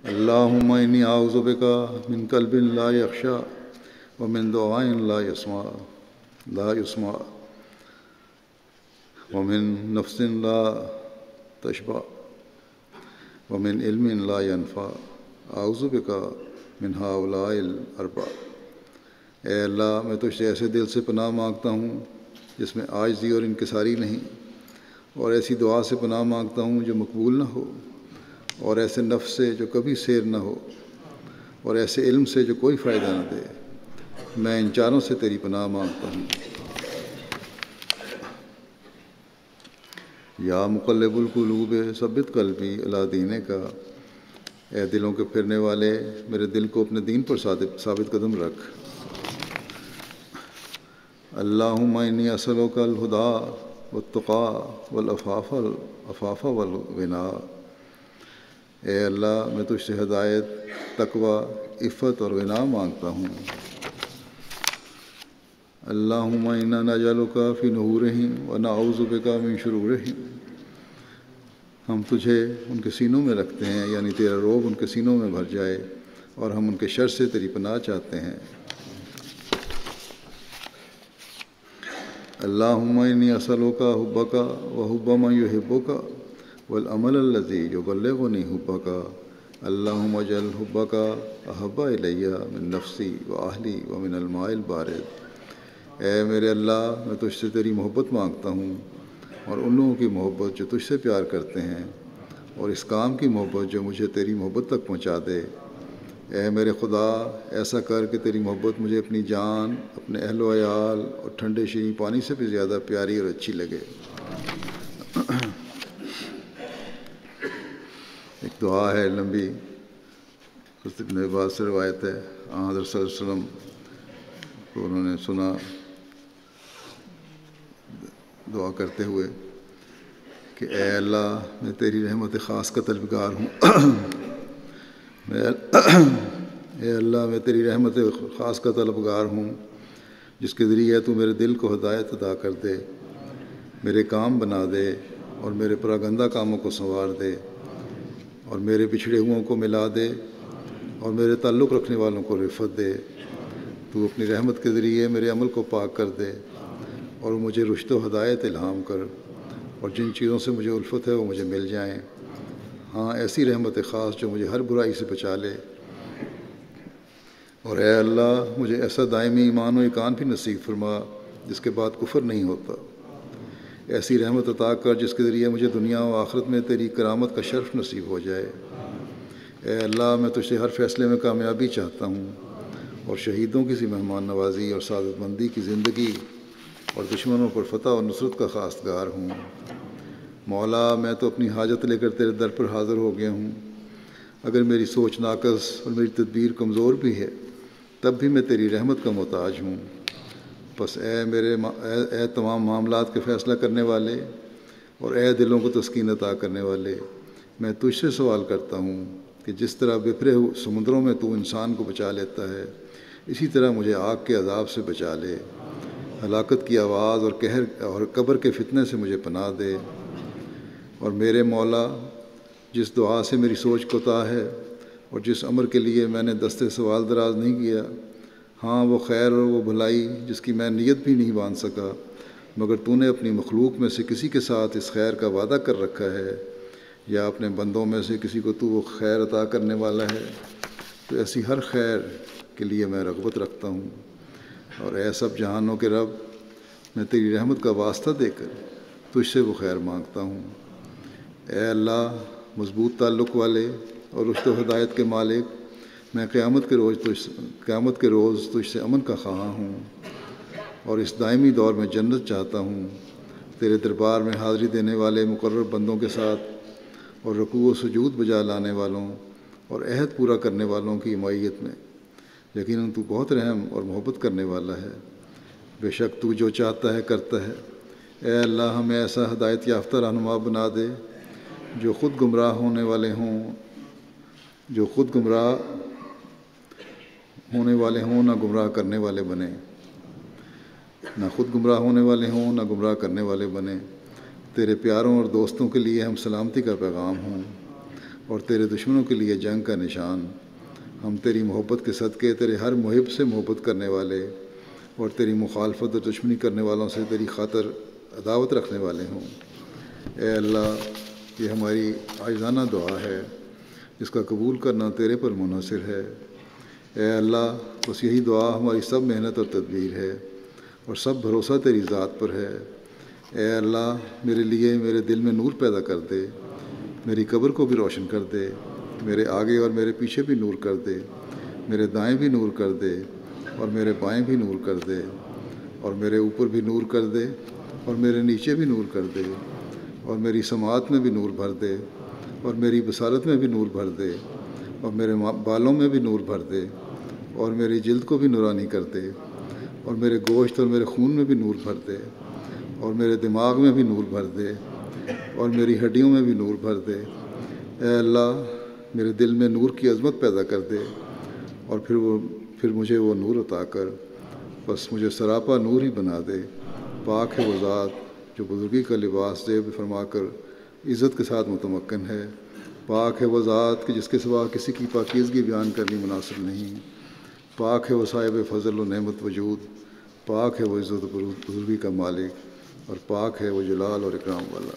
اللہم انی اعوذ بک من قلب لا یخشع ومن دعاء لا یسمع ومن نفس لا تشبع ومن علم لا ينفع اعوذ بک من ہؤلاء الاربع۔ اے اللہ میں تجھ سے ایسے دل سے پناہ مانگتا ہوں جس میں عاجزی اور انکساری نہیں، اور ایسی دعا سے پناہ مانگتا ہوں جو مقبول نہ ہو، اور ایسے نفس سے جو کبھی سیر نہ ہو، اور ایسے علم سے جو کوئی فائدہ نہ دے۔ میں ان چاروں سے تیری پناہ مانگتا ہوں۔ یا مقلب القلوب ثبت قلبی علی دینک، اے دلوں کے پھرنے والے میرے دل کو اپنے دین پر ثابت قدم رکھ۔ اللہم انی اسألک الہدی والتقی والعفاف والغنی، اے اللہ میں تجھ سے ہدایت، تقوی، عفت اور غنا مانگتا ہوں۔ اللہم انا نجعلک فی نحورہم ونعوذ بک من شرورہم، ہم تجھے ان کے سینوں میں رکھتے ہیں، یعنی تیرا روب ان کے سینوں میں بھر جائے، اور ہم ان کے شر سے تیری پناہ چاہتے ہیں۔ اللہم انی اسألک حبک وحب من یحبک والعمل الذی یبلغنی حبک، اللہم اجعل حبک احب الی من نفسی واہلی ومن الماء البارد۔ اے میرے اللہ میں تجھ سے تیری محبت مانگتا ہوں، اور ان لوگوں کی محبت جو تجھ سے پیار کرتے ہیں، اور اس کام کی محبت جو مجھے تیری محبت تک پہنچا دے۔ اے میرے خدا ایسا کر کہ تیری محبت مجھے اپنی جان، اپنے اہل و عیال اور ٹھنڈے شیریں پانی سے بھی زیادہ پیاری اور اچھی لگے۔ ایک دعا ہے لمبی، حضرت ابن عباس سے روایت ہے، حضرت صلی اللہ علیہ وسلم کو انہوں نے سنا دعا کرتے ہوئے کہ اے اللہ میں تیری رحمت خاص کا طلبگار ہوں، اے اللہ میں تیری رحمت خاص کا طلبگار ہوں، جس کے ذریعے تو میرے دل کو ہدایت عطا کر دے، میرے کام بنا دے، اور میرے پراگندہ کاموں کو سنوار دے، اور میرے بچھڑے ہوئوں کو ملا دے، اور میرے تعلق رکھنے والوں کو رفت دے۔ تو اپنی رحمت کے ذریعے میرے عمل کو پاک کر دے، اور مجھے رشد و ہدایت الہام کر، اور جن چیزوں سے مجھے الفت ہے وہ مجھے مل جائیں۔ ہاں ایسی رحمت خاص جو مجھے ہر برائی سے بچا لے، اور اے اللہ مجھے ایسا دائمی ایمان و ایقان بھی نصیب فرما جس کے بعد کفر نہیں ہوتا۔ ایسی رحمت عطا کر جس کے ذریعے مجھے دنیا و آخرت میں تیری کرامت کا شرف نصیب ہو جائے۔ اے اللہ میں تجھ سے ہر فیصلے میں کامیابی چاہتا ہوں، اور شہیدوں کی سی مہمان نوازی اور سعادت مندی کی زندگی، اور دشمنوں پر فتح و نصرت کا خواستگار ہوں۔ مولا میں تو اپنی حاجت لے کر تیرے در پر حاضر ہو گیا ہوں، اگر میری سوچ ناقص اور میری تدبیر کمزور بھی ہے تب بھی میں تیری رحمت کا محتاج ہوں۔ بس اے تمام معاملات کے فیصلہ کرنے والے، اور اے دلوں کو تسکین عطا کرنے والے، میں تجھ سے سوال کرتا ہوں کہ جس طرح بپھرے ہوئے سمندروں میں تو انسان کو بچا لیتا ہے، اسی طرح مجھے آگ کے عذاب سے بچا لے، ہلاکت کی آواز اور قہر اور قبر کے فتنے سے مجھے پناہ دے۔ اور میرے مولا جس دعا سے میری سوچ کوتاہ ہے، اور جس امر کے لیے میں نے دستے سوال دراز نہیں کیا، ہاں وہ خیر اور وہ بھلائی جس کی میں نیت بھی نہیں باندھ سکا، مگر تو نے اپنی مخلوق میں سے کسی کے ساتھ اس خیر کا وعدہ کر رکھا ہے، یا اپنے بندوں میں سے کسی کو تو وہ خیر عطا کرنے والا ہے، تو ایسی ہر خیر کے لیے میں رغبت رکھتا ہوں۔ اور اے سب جہانوں کے رب میں تیری رحمت کا واسطہ دے کر تجھ سے وہ خیر مانگتا ہوں۔ اے اللہ مضبوط تعلق والے اور رشد و ہدایت کے مالک، میں قیامت کے روز تجھ سے امن کا خواہاں ہوں، اور اس دائمی دور میں جنت چاہتا ہوں، تیرے دربار میں حاضری دینے والے مقرر بندوں کے ساتھ، اور رکوع و سجود بجا لانے والوں اور عہد پورا کرنے والوں کی معیت میں۔ یقیناً تو بہت رحم اور محبت کرنے والا ہے، بے شک تو جو چاہتا ہے کرتا ہے۔ اے اللہ ہمیں ایسا ہدایت یافتہ رہنما بنا دے جو خود گمراہ ہونے والے ہوں نہ گمراہ کرنے والے بنے، نہ خود گمراہ ہونے والے ہوں نہ گمراہ کرنے والے بنے۔ تیرے پیاروں اور دوستوں کے لیے ہم سلامتی کا پیغام ہوں، اور تیرے دشمنوں کے لیے جنگ کا نشان۔ ہم تیری محبت کے صدقے تیرے ہر محب سے محبت کرنے والے اور تیری مخالفت اور دشمنی کرنے والوں سے تیری خاطر عداوت رکھنے والے ہوں۔ اے اللہ، یہ ہماری عاجزانہ دعا ہے جس کا قبول کرنا تیرے پر منحصر ہے۔ اے اللہ، بس یہی دعا ہماری سب محنت اور تدبیر ہے اور سب بھروسہ تیری ذات پر ہے۔ اے اللہ، میرے لیے میرے دل میں نور پیدا کر دے، میری قبر کو بھی روشن کر دے، میرے آگے اور میرے پیچھے بھی نور کر دے، میرے دائیں بھی نور کر دے اور میرے بائیں بھی نور کر دے، اور میرے اوپر بھی نور کر دے اور میرے نیچے بھی نور کر دے، اور میری سماعت میں بھی نور بھر دے اور میری بصارت میں بھی نور بھر دے، اور میرے بالوں میں بھی نور بھر دے اور میری جلد کو بھی نورانی کر دے، اور میرے گوشت اور میرے خون میں بھی نور بھر دے، اور میرے دماغ میں بھی نور بھر دے اور میری ہڈیوں میں بھی نور بھر دے۔ اے اللہ، میرے دل میں نور کی عظمت پیدا کر دے اور پھر مجھے وہ نور عطا کر، بس مجھے سراپا نور ہی بنا دے۔ پاک ہے وہ ذات جو بزرگی کا لباس زیب فرما کر عزت کے ساتھ متمکن ہے۔ پاک ہے وہ ذات کہ جس کے سوا کسی کی پاکیزگی بیان کرنی مناسب نہیں۔ پاک ہے وہ صاحب فضل و نعمت وجود، پاک ہے وہ عزت و بزرگی کا مالک، اور پاک ہے وہ جلال اور اکرام والا۔